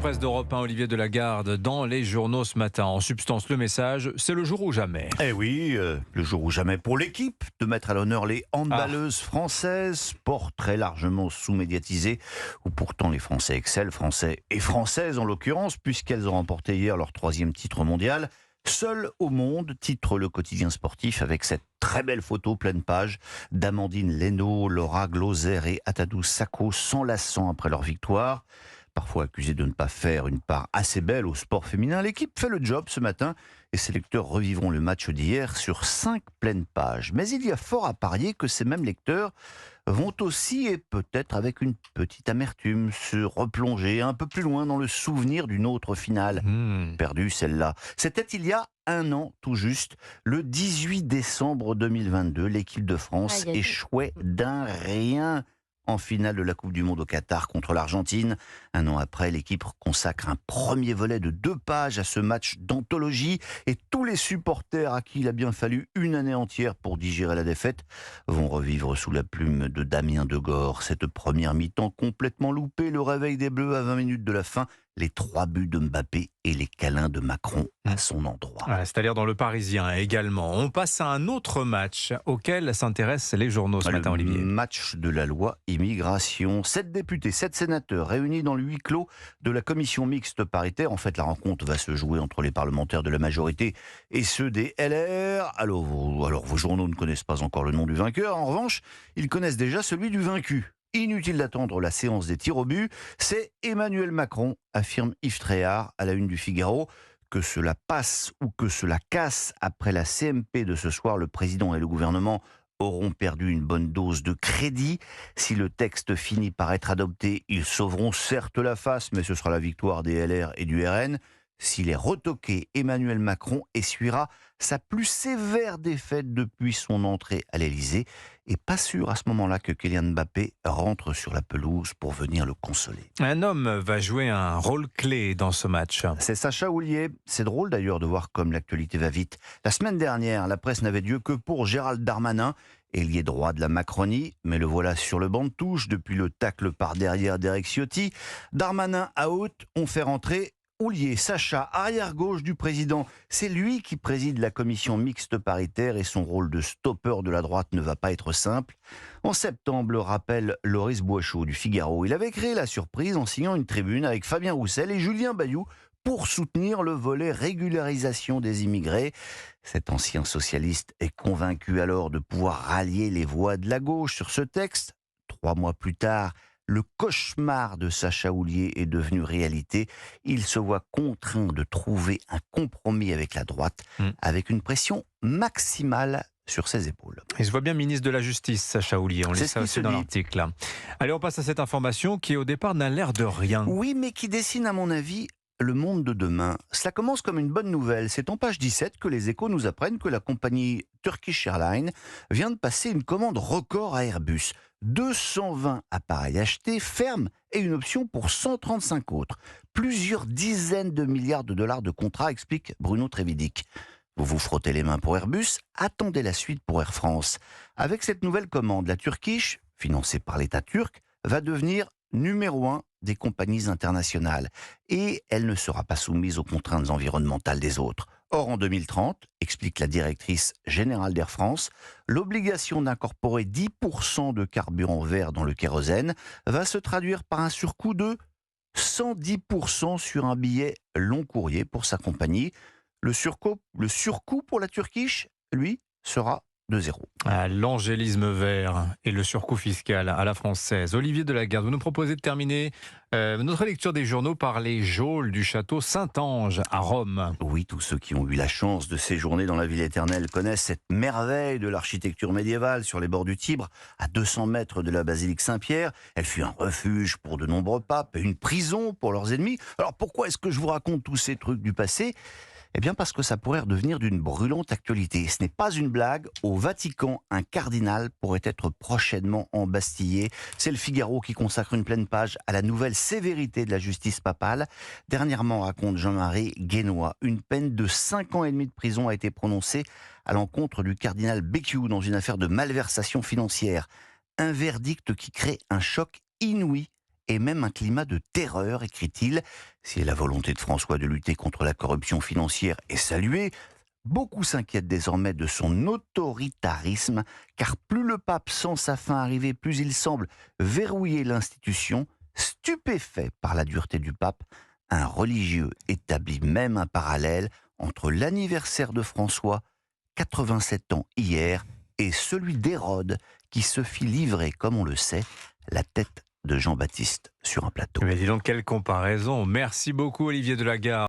presse d'Europe 1, Olivier Delagarde, dans les journaux ce matin. En substance, le message, c'est le jour ou jamais. Eh oui, le jour ou jamais pour l'équipe de mettre à l'honneur les handballeuses françaises, sport très largement sous-médiatisé, où pourtant les Français excellent, Français et Françaises en l'occurrence, puisqu'elles ont remporté hier leur 3e titre mondial. Seul au monde, titre le quotidien sportif avec cette très belle photo pleine page d'Amandine Leno, Laura Glauser et Atadou Sakho s'enlaçant après leur victoire. Parfois accusée de ne pas faire une part assez belle au sport féminin, l'équipe fait le job ce matin et ses lecteurs revivront le match d'hier sur 5 pleines pages. Mais il y a fort à parier que ces mêmes lecteurs vont aussi, et peut-être avec une petite amertume, se replonger un peu plus loin dans le souvenir d'une autre finale. Perdue celle-là. C'était il y a un an tout juste, le 18 décembre 2022, l'équipe de France échouait d'un rien en finale de la Coupe du Monde au Qatar contre l'Argentine. Un an après, l'équipe consacre un premier volet de 2 pages à ce match d'anthologie et tous les supporters à qui il a bien fallu une année entière pour digérer la défaite vont revivre sous la plume de Damien Degore cette première mi-temps complètement loupée, le réveil des Bleus à 20 minutes de la fin, les 3 buts de Mbappé et les câlins de Macron à son endroit. C'est-à-dire dans le Parisien également. On passe à un autre match auquel s'intéressent les journaux ce matin, Olivier. Le match de la loi immigration. 7 députés, 7 sénateurs réunis dans le huis clos de la commission mixte paritaire. En fait, la rencontre va se jouer entre les parlementaires de la majorité et ceux des LR. Alors vos journaux ne connaissent pas encore le nom du vainqueur. En revanche, ils connaissent déjà celui du vaincu. Inutile d'attendre la séance des tirs au but, c'est Emmanuel Macron, affirme Yves Tréhard à la une du Figaro. Que cela passe ou que cela casse, après la CMP de ce soir, le président et le gouvernement auront perdu une bonne dose de crédit. Si le texte finit par être adopté, ils sauveront certes la face, mais ce sera la victoire des LR et du RN. S'il est retoqué, Emmanuel Macron essuiera sa plus sévère défaite depuis son entrée à l'Élysée. Et pas sûr à ce moment-là que Kylian Mbappé rentre sur la pelouse pour venir le consoler. Un homme va jouer un rôle clé dans ce match. C'est Sacha Houlié. C'est drôle d'ailleurs de voir comme l'actualité va vite. La semaine dernière, la presse n'avait Dieu que pour Gérald Darmanin, ailier droit de la Macronie, mais le voilà sur le banc de touche depuis le tacle par derrière d'Éric Ciotti. Darmanin à haute, on fait rentrer Houlié, Sacha, arrière-gauche du président. C'est lui qui préside la commission mixte paritaire et son rôle de stopper de la droite ne va pas être simple. En septembre, rappelle Loris Boischaud du Figaro, il avait créé la surprise en signant une tribune avec Fabien Roussel et Julien Bayou pour soutenir le volet régularisation des immigrés. Cet ancien socialiste est convaincu alors de pouvoir rallier les voix de la gauche sur ce texte. 3 mois plus tard, le cauchemar de Sacha Houlié est devenu réalité. Il se voit contraint de trouver un compromis avec la droite, avec une pression maximale sur ses épaules. Il se voit bien ministre de la Justice, Sacha Houlié. On lit ça aussi dans l'article. Allez, on passe à cette information qui, au départ, n'a l'air de rien. Oui, mais qui dessine, à mon avis, le monde de demain. Cela commence comme une bonne nouvelle. C'est en page 17 que les Échos nous apprennent que la compagnie Turkish Airlines vient de passer une commande record à Airbus. 220 appareils achetés, fermes et une option pour 135 autres. Plusieurs dizaines de milliards de dollars de contrats, explique Bruno Trevidic. Vous vous frottez les mains pour Airbus, attendez la suite pour Air France. Avec cette nouvelle commande, la Turkish, financée par l'État turc, va devenir numéro 1 des compagnies internationales. Et elle ne sera pas soumise aux contraintes environnementales des autres. Or, en 2030, explique la directrice générale d'Air France, l'obligation d'incorporer 10% de carburant vert dans le kérosène va se traduire par un surcoût de 110% sur un billet long courrier pour sa compagnie. Le surcoût pour la Turkish, lui, sera de 0. L'angélisme vert et le surcoût fiscal à la française. Olivier Delagarde, vous nous proposez de terminer notre lecture des journaux par les geôles du château Saint-Ange à Rome. Oui, tous ceux qui ont eu la chance de séjourner dans la ville éternelle connaissent cette merveille de l'architecture médiévale sur les bords du Tibre, à 200 mètres de la basilique Saint-Pierre. Elle fut un refuge pour de nombreux papes et une prison pour leurs ennemis. Alors pourquoi est-ce que je vous raconte tous ces trucs du passé ? Eh bien parce que ça pourrait redevenir d'une brûlante actualité. Ce n'est pas une blague. Au Vatican, un cardinal pourrait être prochainement embastillé. C'est le Figaro qui consacre une pleine page à la nouvelle sévérité de la justice papale. Dernièrement, raconte Jean-Marie Guénois, une peine de 5 ans et demi de prison a été prononcée à l'encontre du cardinal Becciu dans une affaire de malversation financière. Un verdict qui crée un choc inouï et même un climat de terreur, écrit-il. Si la volonté de François de lutter contre la corruption financière est saluée, beaucoup s'inquiètent désormais de son autoritarisme, car plus le pape sent sa fin arriver, plus il semble verrouiller l'institution. Stupéfait par la dureté du pape, un religieux établit même un parallèle entre l'anniversaire de François, 87 ans hier, et celui d'Hérode, qui se fit livrer, comme on le sait, la tête de Jean-Baptiste sur un plateau. Mais dis donc, quelle comparaison. Merci beaucoup, Olivier Delagarde.